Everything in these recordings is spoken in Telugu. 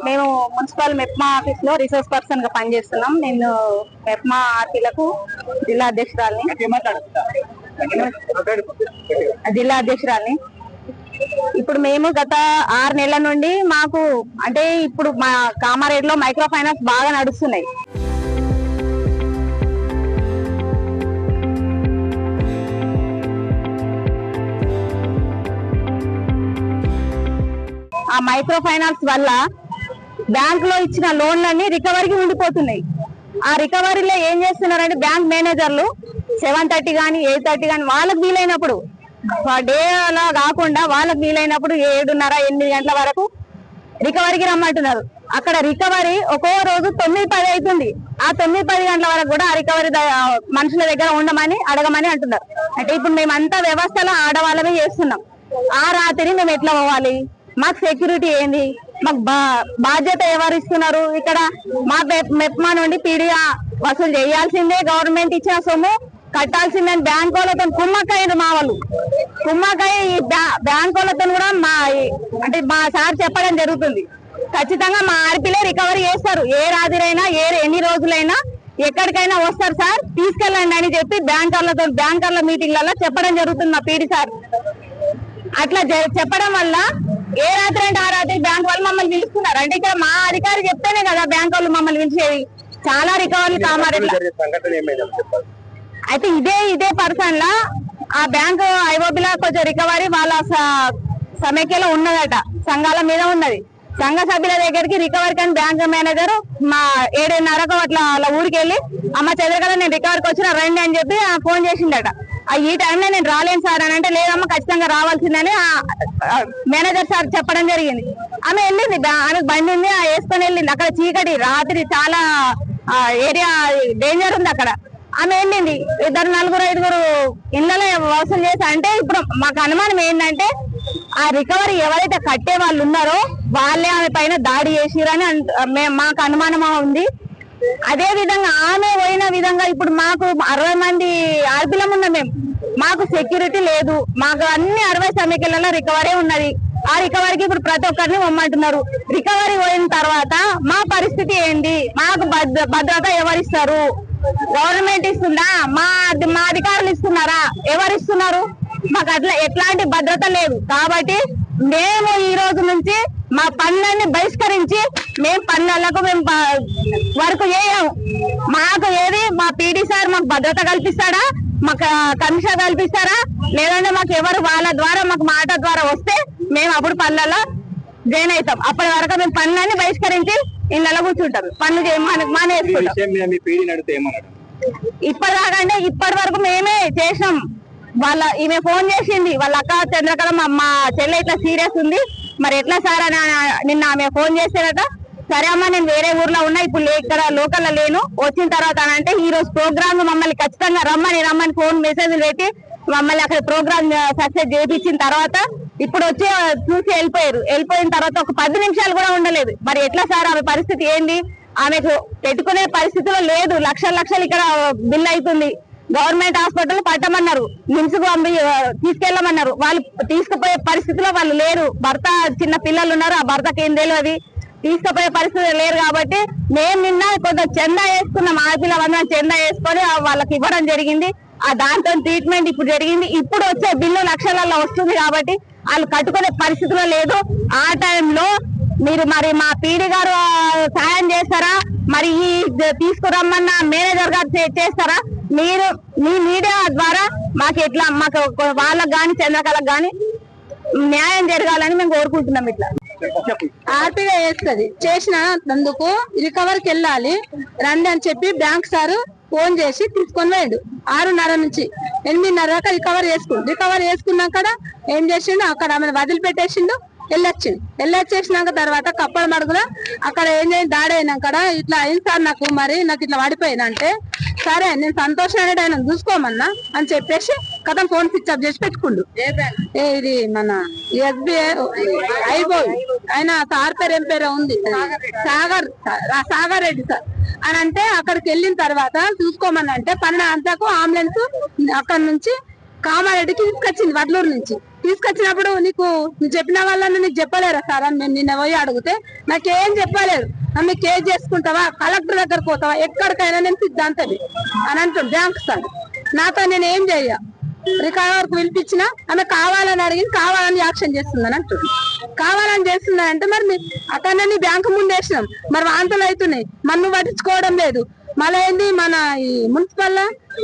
మేము మున్సిపల్ మెప్మా ఆఫీస్ లో రిసోర్స్ పర్సన్ గా పనిచేస్తున్నాం. నేను మెప్మా ఆర్టీలకు జిల్లా అధ్యక్షురాలిని. ఇప్పుడు మేము గత 6 నెలల నుండి మాకు అంటే ఇప్పుడు మా కామారెడ్డిలో మైక్రో ఫైనాన్స్ బాగా నడుస్తున్నాయి. ఆ మైక్రో ఫైనాన్స్ వల్ల బ్యాంక్ లో ఇచ్చిన లోన్లన్నీ రికవరీకి ఉండిపోతున్నాయి. ఆ రికవరీలో ఏం చేస్తున్నారంటే బ్యాంక్ మేనేజర్లు 7:30 కానీ 8:30 కానీ వాళ్ళకి వీలైనప్పుడు డే అలా కాకుండా వాళ్ళకి వీలైనప్పుడు 7:30-8 గంటల వరకు రికవరీకి రమ్మంటున్నారు. అక్కడ రికవరీ ఒక్కో రోజు 9-10 అవుతుంది. ఆ 9-10 గంటల వరకు కూడా ఆ రికవరీ మనుషుల దగ్గర ఉండమని అడగమని అంటున్నారు. అంటే ఇప్పుడు మేమంతా వ్యవస్థలో ఆడవాళ్ళమే చేస్తున్నాం. ఆ రాత్రి మేము ఎట్లా పోవాలి? మాకు సెక్యూరిటీ ఏంది? మాకు బాధ్యత ఎవరు ఇస్తున్నారు? ఇక్కడ మా మెప్మా నుండి పీడియా వసూలు చేయాల్సిందే, గవర్నమెంట్ ఇచ్చిన సొమ్ము కట్టాల్సిందని బ్యాంక్ వాళ్ళతో కుమ్మక్కయ్యారు. మా వాళ్ళు కుమ్మక్కయ్య ఈ బ్యాంక్ వాళ్ళతో కూడా మా సార్ చెప్పడం జరుగుతుంది. ఖచ్చితంగా మా ఆర్పీలే రికవరీ చేస్తారు. ఏ రాత్రైనా ఎన్ని రోజులైనా ఎక్కడికైనా వస్తారు సార్, తీసుకెళ్ళండి అని చెప్పి బ్యాంకర్ల మీటింగ్లలో చెప్పడం జరుగుతుంది మా పీడి సార్. అట్లా చెప్పడం వల్ల ఏ రాత్రి అంటే ఆ రాత్రి బ్యాంక్ వాళ్ళు మమ్మల్ని పిలుస్తున్నారు. అంటే ఇక్కడ మా అధికారి చెప్తేనే కదా బ్యాంక్ వాళ్ళు మమ్మల్ని పిలిచేది. చాలా రికవరీలు కామారెడ్డి. అయితే ఇదే పర్సన్ లా ఆ బ్యాంక్ ఐఓబిలా కొంచెం రికవరీ వాళ్ళ సమైక్యలో ఉన్నదట, సంఘాల మీద ఉన్నది. సంఘ సభ్యుల దగ్గరికి రికవరీ కానీ బ్యాంక్ మేనేజర్ మా 7:30కు అట్లా ఊరికి వెళ్ళి అమ్మ చంద్రకళ నేను రికవరీకి వచ్చిన రండి అని చెప్పి ఫోన్ చేసిందట. ఈ టైంలో నేను రాలేను సార్ అని అంటే లేదమ్మా ఖచ్చితంగా రావాల్సిందని మేనేజర్ సార్ చెప్పడం జరిగింది. ఆమె వెళ్ళింది, ఆమెకు బండి ఉంది, వేసుకొని వెళ్ళింది. అక్కడ చీకటి రాత్రి చాలా ఏరియా డేంజర్ ఉంది అక్కడ. ఆమె వెళ్ళింది, 2-4-5 ఇళ్లలో వసూలు చేసి. అంటే ఇప్పుడు మాకు అనుమానం ఏంటంటే ఆ రికవరీ ఎవరైతే కట్టే వాళ్ళు ఉన్నారో వాళ్ళే ఆమె పైన దాడి చేసిరని మాకు అనుమానం ఉంది. అదే విధంగా ఆమె పోయిన విధంగా ఇప్పుడు మాకు 60 మంది ఆర్పిలం ఉన్నాం మేము, మాకు సెక్యూరిటీ లేదు. మాకు అన్ని 60 సమైక్యలలో రికవరీ ఉన్నది. ఆ రికవరీకి ఇప్పుడు ప్రతి ఒక్కరిని పొమ్మంటున్నారు. రికవరీ పోయిన తర్వాత మా పరిస్థితి ఏంటి? మాకు భద్రత ఎవరిస్తారు? గవర్నమెంట్ ఇస్తుందా? మా అధికారులు ఇస్తున్నారా? ఎవరిస్తున్నారు? మాకు అట్లా ఎట్లాంటి భద్రత లేదు. కాబట్టి మేము ఈ రోజు నుంచి మా పనులన్నీ బహిష్కరించి మేము పనులకు మేము వర్క్ చేయము. మాకు ఏది మా పీడీ సార్ మాకు భద్రత కల్పిస్తాడా? మాకు కమిషన్ కల్పిస్తారా? లేదంటే మాకు ఎవరు వాళ్ళ ద్వారా మాకు మాట ద్వారా వస్తే మేము అప్పుడు పనులలో జాయిన్ అవుతాం. అప్పటి వరకు మేము పనులన్నీ బహిష్కరించి ఇళ్ళలో కూర్చుంటాం. పనులు మానేసుకుంటాం. ఇప్పటిదాకా అంటే ఇప్పటి వరకు మేమే చేసినాం. ఈమె ఫోన్ చేసింది, వాళ్ళ అక్క చంద్రకళ మా చెల్లె ఇట్లా సీరియస్ ఉంది మరి ఎట్లా సార్ అని నిన్న ఆమె ఫోన్ చేసేదట. సరే అమ్మా నేను వేరే ఊర్లో ఉన్నా, ఇప్పుడు ఇక్కడ లోకల్లో లేను, వచ్చిన తర్వాత అంటే ఈ రోజు ప్రోగ్రామ్ మమ్మల్ని ఖచ్చితంగా రమ్మని ఫోన్ మెసేజ్లు పెట్టి మమ్మల్ని అక్కడ ప్రోగ్రామ్ సక్సెస్ చేయించిన తర్వాత ఇప్పుడు వచ్చి చూసి వెళ్ళిపోయారు. వెళ్ళిపోయిన తర్వాత ఒక 10 నిమిషాలు కూడా ఉండలేదు. మరి ఎట్లా సార్ ఆమె పరిస్థితి ఏంది? ఆమెకు పెట్టుకునే పరిస్థితిలో లేదు. లక్షలు ఇక్కడ బిల్ అవుతుంది. గవర్నమెంట్ హాస్పిటల్ పట్టమన్నారు, నిమ్స్ కు తీసుకెళ్లమన్నారు. వాళ్ళు తీసుకుపోయే పరిస్థితిలో వాళ్ళు లేరు. భర్త చిన్న పిల్లలు ఉన్నారు, ఆ భర్తకి ఏం తెలియదు, తీసుకుపోయే పరిస్థితి లేరు. కాబట్టి మేము నిన్న కొంత చందా వేసుకున్నాం. ఆడపిల్లలందరం చందా వేసుకొని వాళ్ళకి ఇవ్వడం జరిగింది. ఆ దాంతో ట్రీట్మెంట్ ఇప్పుడు జరిగింది. ఇప్పుడు వచ్చే బిల్లు లక్షలలో వస్తుంది కాబట్టి వాళ్ళు కట్టుకునే పరిస్థితిలో లేదు. ఆ టైంలో మీరు మరి మా పీడి గారు సాయం చేస్తారా? మరి ఈ తీసుకురమ్మన్న మేనేజర్ గారు చేస్తారా? మీరు మీ మీడియా ద్వారా మాకు వాళ్ళకు గాని చంద్రకళకు గాని న్యాయం జరగాలని మేము కోరుకుంటున్నాం. ఇట్లా ఆర్టీగా చేస్తుంది, చేసినందుకు రికవర్కి వెళ్ళాలి రండి అని చెప్పి బ్యాంక్ సార్ ఫోన్ చేసి తీసుకొని పోయాడు. 6:30 నుంచి 8:30 దాకా రికవర్ చేసుకున్నాక ఏం చేసిండు, అక్కడ ఆమెను వదిలిపెట్టేసిండు. వెళ్ళొచ్చేసినాక తర్వాత కప్పల మడుగులో అక్కడ ఏం చేసి దాడి అయినాక ఇట్లా అయింది సార్ నాకు ఇట్లా పడిపోయినా అంటే సరే నేను సంతోషం అనేది ఆయన చూసుకోమన్నా అని చెప్పేసి కథం ఫోన్ స్విచ్ ఆఫ్ చేసి పెట్టుకుండు. ఇది మన ఎస్బీఐ ఐబోయ్ ఆయన సార్ పేరు ఏం పేరు ఉంది, సాగర్ రెడ్డి సార్ అని అంటే అక్కడికి వెళ్ళిన తర్వాత చూసుకోమని అంటే 12 గంటలకు అంబులెన్స్ అక్కడ నుంచి కామారెడ్డికి తీసుకొచ్చింది వడ్లూరు నుంచి. తీసుకొచ్చినప్పుడు నువ్వు చెప్పిన వాళ్ళని నీకు చెప్పలేరా సార్ అని నేను నిన్న పోయి అడిగితే నాకేం చెప్పలేదు. ఆమె కేసు చేసుకుంటావా, కలెక్టర్ దగ్గర పోతావా, ఎక్కడికైనా నేను సిద్ధాంతది అని అంటుంది బ్యాంక్ సార్. నాతో నేను ఏం చెయ్య, రికార్డ్ వరకు పిలిపించినా ఆమె కావాలని అడిగింది, కావాలని యాక్షన్ చేస్తుందని అంటుంది. కావాలని చేస్తుందంటే మరి అతన్ని బ్యాంకు ముందు వేసినాం, మరి వాంతలు అవుతున్నాయి, మన్ను పట్టించుకోవడం లేదు. మళ్ళీ ఏంది మన ఈ మున్సిపల్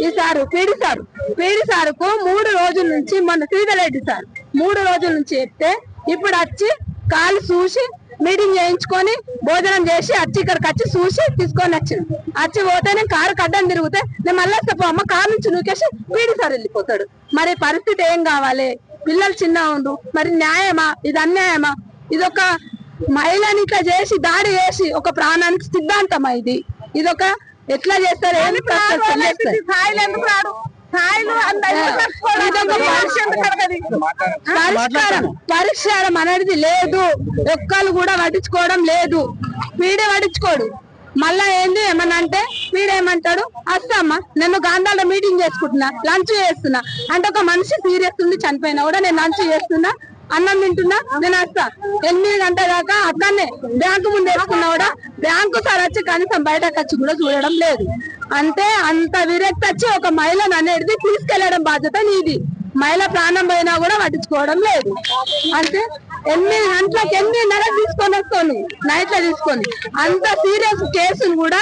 ఈ సారు పీడి సారుకు 3 రోజుల నుంచి, మన శ్రీధరెడ్డి సార్ 3 రోజుల నుంచి చెప్తే ఇప్పుడు వచ్చి కాలు చూసి మీటింగ్ చేయించుకొని భోజనం చేసి వచ్చి ఇక్కడికి వచ్చి చూసి తీసుకొని వచ్చింది. వచ్చి పోతే నేను కారు కడ్డం తిరిగితే నేను మళ్ళీ అమ్మ కారు నుంచి నూకేసి పీడి సార్ వెళ్ళిపోతాడు. మరి పరిస్థితి ఏం కావాలి? పిల్లలు చిన్న ఉండు, మరి న్యాయమా ఇది? అన్యాయమా? ఇదొక మహిళని ఇట్లా చేసి దాడి చేసి ఒక ప్రాణానికి సిద్ధాంతమా ఇది? ఇదొక ఎట్లా చేస్తారు? పరిష్కారం అనేది లేదు, ఒక్కళ్ళు కూడా పట్టించుకోవడం లేదు. వీడే పట్టించుకోడు. మళ్ళా ఏంది ఏమన్నా అంటే వీడేమంటాడు, వస్తామ్మా నేను గాంధాలో మీటింగ్ చేసుకుంటున్నా, లంచ్ చేస్తున్నా అంటే ఒక మనిషి సీరియస్ ఉంది చనిపోయినా కూడా నేను లంచ్ చేస్తున్నా, అన్నం తింటున్నా, నేను వస్తా 8 గంటల దాకా అక్కడనే బ్యాంకు ముందు వేసుకున్నా కూడా బ్యాంకు సార్ వచ్చి కనీసం బయటకు వచ్చి కూడా చూడడం లేదు. అంటే అంత విరక్తి వచ్చి ఒక మహిళను అనేది తీసుకెళ్లడం బాధ్యత నీది. మహిళ ప్రాణం పోయినా కూడా పట్టించుకోవడం లేదు. అంటే 8 గంటలకు 8:30 తీసుకొని వస్తావు నువ్వు, నైట్ లో తీసుకొని. అంత సీరియస్ కేసును కూడా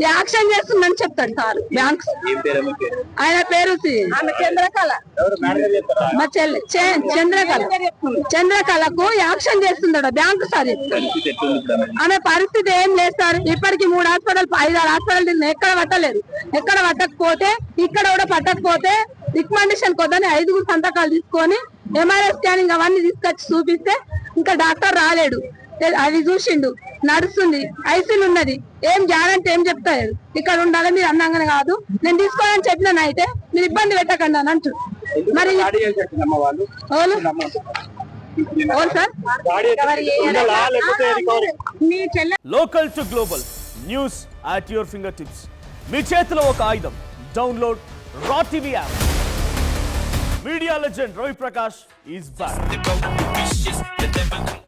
యాక్షన్ చేస్తుందని చెప్తాడు సార్ బ్యాంక్. ఆయన పేరు చంద్రకళ, మా చెల్లి చంద్రకళకు యాక్షన్ చేస్తున్నాడు బ్యాంకు సార్. ఆమె పరిస్థితి ఏం లేదు సార్. ఇప్పటికి 3 హాస్పిటల్ 5-6 హాస్పిటల్ ఎక్కడ పట్టలేదు. ఎక్కడ పట్టకపోతే ఇక్కడ కూడా పట్టకపోతే రికమెండేషన్ కొద్దని 5 సంతకాలు తీసుకొని ఎంఆర్ఐ స్కానింగ్ అవన్నీ తీసుకొచ్చి చూపిస్తే ఇంకా డాక్టర్ రాలేడు. అది చూసిండు, నడుస్తుంది, ఐసీలు ఉన్నది, ఏం గ్యారంటీ ఏం చెప్తారు? ఇక్కడ ఉండాలి మీరు అన్నాగానే కాదు, నేను తీసుకోవాలని చెప్పినాను, అయితే మీరు ఇబ్బంది పెట్టకండి అని అంటు. మరి local to global news at your finger tips. మీ చేతిలో ఒక ఆయుధం. Download Raa TV app. Media legend Ravi Prakash is back.